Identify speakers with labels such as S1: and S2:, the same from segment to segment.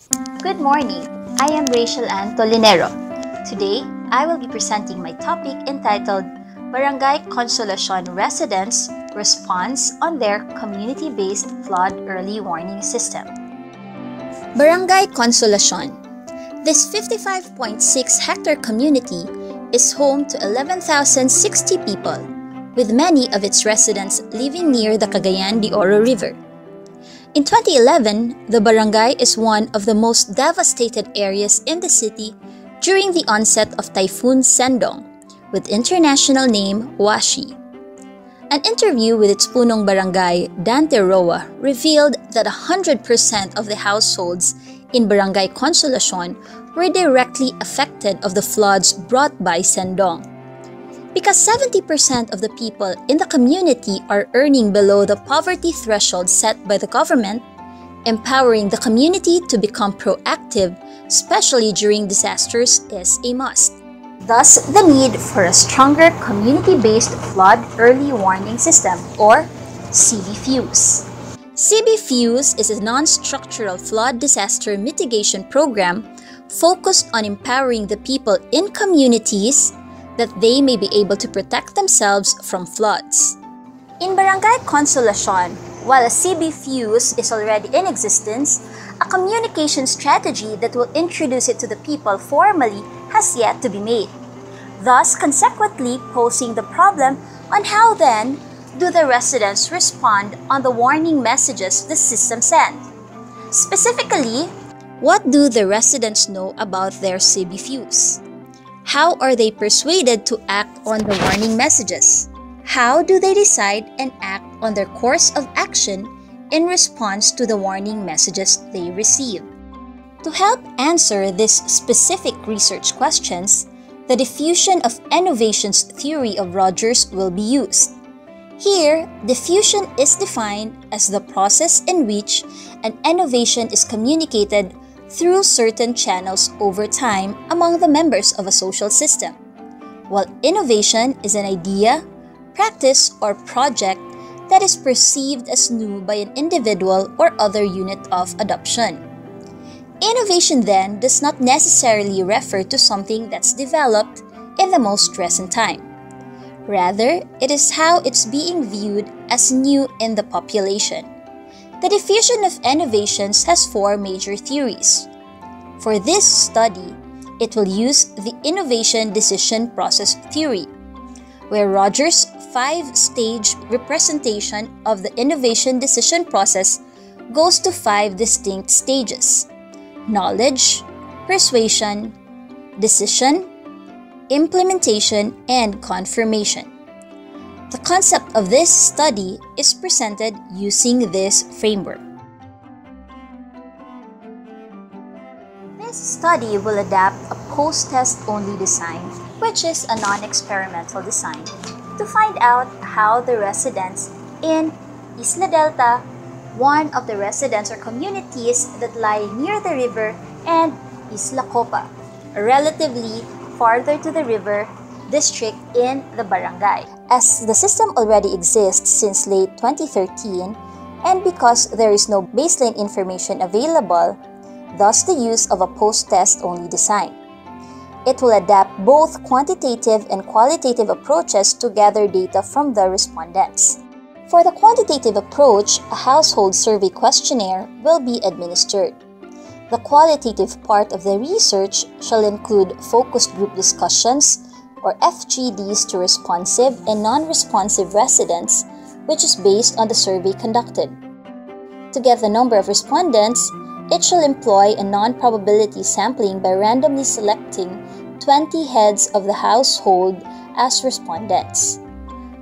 S1: Good morning. I am Rachel Ann Tolinero. Today, I will be presenting my topic entitled Barangay Consolacion Residents' Response on their Community-Based Flood Early Warning System. Barangay Consolacion. This 55.6-hectare community is home to 11,060 people, with many of its residents living near the Cagayan de Oro River. In 2011, the barangay is one of the most devastated areas in the city during the onset of Typhoon Sendong, with international name Washi. An interview with its punong barangay, Dante Roa, revealed that 100% of the households in Barangay Consolacion were directly affected of the floods brought by Sendong. Because 70% of the people in the community are earning below the poverty threshold set by the government, empowering the community to become proactive, especially during disasters, is a must. Thus, the need for a stronger community-based flood early warning system, or CBFEWS. CBFEWS is a non-structural flood disaster mitigation program focused on empowering the people in communities that they may be able to protect themselves from floods. In Barangay Consolacion, while a CBFEWS is already in existence, a communication strategy that will introduce it to the people formally has yet to be made, thus consequently posing the problem on how then do the residents respond on the warning messages the system sends. Specifically, what do the residents know about their CBFEWS? How are they persuaded to act on the warning messages? How do they decide and act on their course of action in response to the warning messages they receive? To help answer these specific research questions, the diffusion of innovations theory of Rogers will be used. Here, diffusion is defined as the process in which an innovation is communicated through certain channels over time among the members of a social system, while innovation is an idea, practice, or project that is perceived as new by an individual or other unit of adoption. Innovation then does not necessarily refer to something that's developed in the most recent time. Rather, it is how it's being viewed as new in the population. The diffusion of innovations has four major theories. For this study, it will use the innovation decision process theory, where Rogers' 5-stage representation of the innovation decision process goes to 5 distinct stages: knowledge, persuasion, decision, implementation, and confirmation. The concept of this study is presented using this framework. This study will adapt a post-test only design, which is a non-experimental design, to find out how the residents in Isla Delta, one of the residents or communities that lie near the river, and Isla Copa, relatively farther to the river district in the barangay. As the system already exists since late 2013, and because there is no baseline information available, thus the use of a post-test only design. It will adapt both quantitative and qualitative approaches to gather data from the respondents. For the quantitative approach, a household survey questionnaire will be administered. The qualitative part of the research shall include focus group discussions, or FGDs, to responsive and non-responsive residents, which is based on the survey conducted. To get the number of respondents, it shall employ a non-probability sampling by randomly selecting 20 heads of the household as respondents.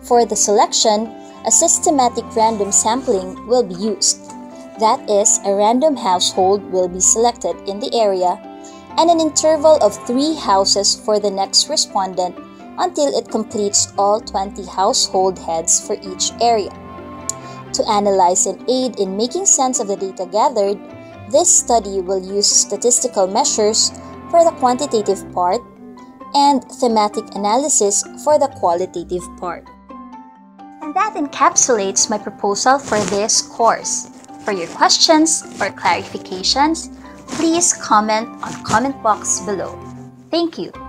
S1: For the selection, a systematic random sampling will be used. That is, a random household will be selected in the area and an interval of 3 houses for the next respondent until it completes all 20 household heads for each area. To analyze and aid in making sense of the data gathered, this study will use statistical measures for the quantitative part and thematic analysis for the qualitative part. And that encapsulates my proposal for this course. For your questions or clarifications, Please comment on the comment box below. Thank you.